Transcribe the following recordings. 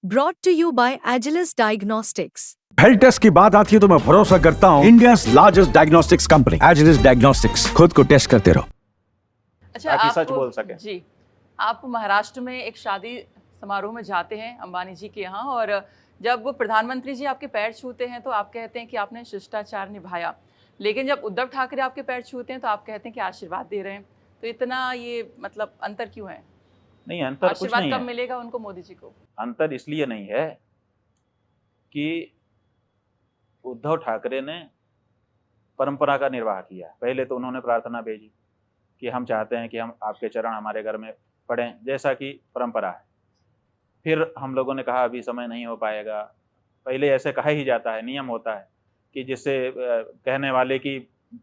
Brought to you by Agilus Diagnostics. Health test की बात आती है तो मैं भरोसा करता हूँ India largest diagnostics company Agilus diagnostics. खुद को टेस्ट करते रहो। अच्छा, ताकि आप सच बोल सके। जी, आप महाराष्ट्र में एक शादी समारोह में जाते हैं अंबानी जी के यहाँ, और जब वो प्रधानमंत्री जी आपके पैर छूते हैं तो आप कहते हैं कि आपने शिष्टाचार निभाया, लेकिन जब उद्धव ठाकरे आपके पैर छूते हैं तो आप कहते हैं कि आशीर्वाद दे रहे हैं। तो इतना ये मतलब अंतर क्यों है? नहीं, अंतर कुछ आशीर्वाद नहीं कब है। मिलेगा उनको, मोदी जी को? अंतर इसलिए नहीं है कि उद्धव ठाकरे ने परंपरा का निर्वाह किया। पहले तो उन्होंने प्रार्थना भेजी कि हम चाहते हैं कि हम आपके चरण हमारे घर में पढ़ें, जैसा कि परंपरा है। फिर हम लोगों ने कहा अभी समय नहीं हो पाएगा। पहले ऐसे कहा ही जाता है, नियम होता है कि जिससे कहने वाले की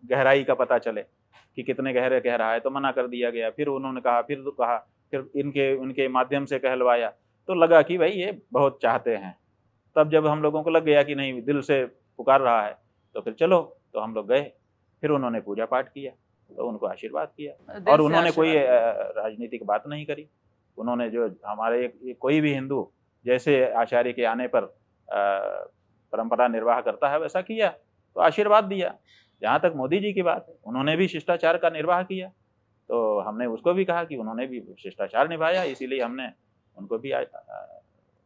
गहराई का पता चले कि कितने गहरे कह रहा है, तो मना कर दिया गया। फिर उन्होंने कहा, फिर इनके माध्यम से कहलवाया, तो लगा कि भाई ये बहुत चाहते हैं। तब जब हम लोगों को लग गया कि नहीं, दिल से पुकार रहा है, तो फिर चलो, तो हम लोग गए। फिर उन्होंने पूजा पाठ किया, तो उनको आशीर्वाद किया, और उन्होंने कोई राजनीतिक बात नहीं करी। उन्होंने जो हमारे कोई भी हिंदू जैसे आचार्य के आने पर परंपरा निर्वाह करता है वैसा किया, तो आशीर्वाद दिया। जहाँ तक मोदी जी की बात है, उन्होंने भी शिष्टाचार का निर्वाह किया, तो हमने उसको भी कहा कि उन्होंने भी शिष्टाचार निभाया, इसीलिए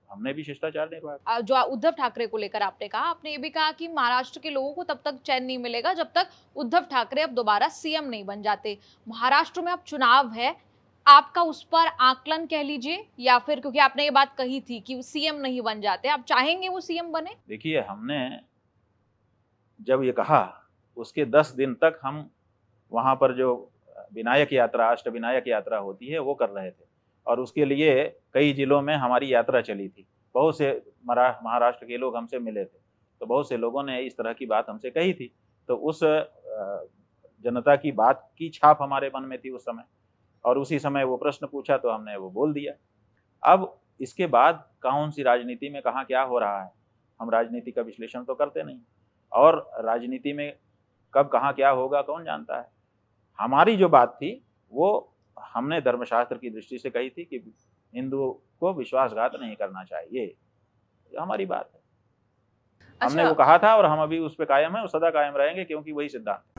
हमने भी शिष्टाचार निर्वाह। जो उद्धव ठाकरे को लेकर आपने कहा, आपने ये भी कहा कि महाराष्ट्र के लोगों को तब तक चैन नहीं मिलेगा जब तक उद्धव ठाकरे अब दोबारा सीएम नहीं बन जाते। महाराष्ट्र में अब चुनाव है, आपका उस पर आकलन कह लीजिए, या फिर क्योंकि आपने ये बात कही थी कि सीएम नहीं बन जाते, आप चाहेंगे वो सीएम बने? देखिए, हमने जब ये कहा उसके 10 दिन तक हम वहाँ पर जो विनायक यात्रा, अष्टविनायक यात्रा होती है, वो कर रहे थे, और उसके लिए कई जिलों में हमारी यात्रा चली थी। बहुत से महाराष्ट्र के लोग हमसे मिले थे, तो बहुत से लोगों ने इस तरह की बात हमसे कही थी। तो उस जनता की बात की छाप हमारे मन में थी उस समय, और उसी समय वो प्रश्न पूछा तो हमने वो बोल दिया। अब इसके बाद कौन सी राजनीति में कहाँ क्या हो रहा है, हम राजनीति का विश्लेषण तो करते नहीं, और राजनीति में कब कहाँ क्या होगा कौन जानता है। हमारी जो बात थी वो हमने धर्मशास्त्र की दृष्टि से कही थी कि हिंदुओं को विश्वासघात नहीं करना चाहिए, हमारी बात है। हमने वो कहा था, और हम अभी उस पर कायम है और सदा कायम रहेंगे, क्योंकि वही सिद्धांत।